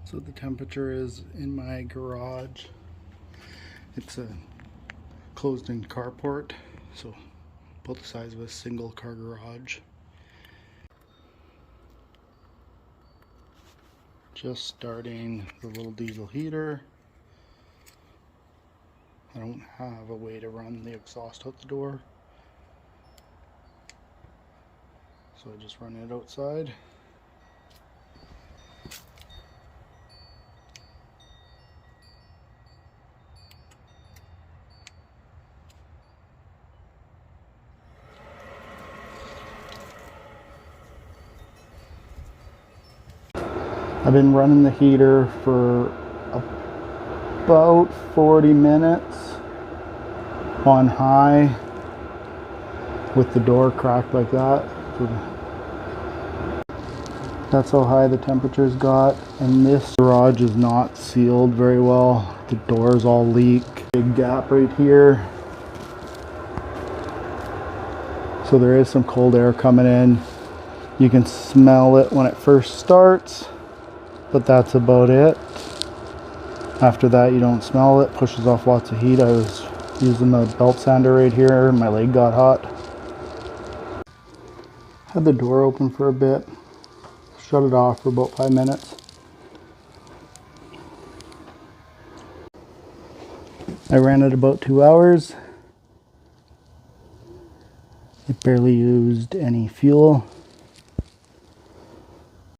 So the temperature is in my garage. It's a closed-in carport, so about the size of a single car garage. Just starting the little diesel heater. I don't have a way to run the exhaust out the door, so I just run it outside. I've been running the heater for about 40 minutes on high with the door cracked like that. That's how high the temperature's got, and this garage is not sealed very well. The doors all leak. Big gap right here. So there is some cold air coming in. You can smell it when it first starts, but that's about it. After that, you don't smell it. Pushes off lots of heat. I was using the belt sander right here. My leg got hot. Had the door open for a bit. Shut it off for about 5 minutes. I ran it about 2 hours. It barely used any fuel.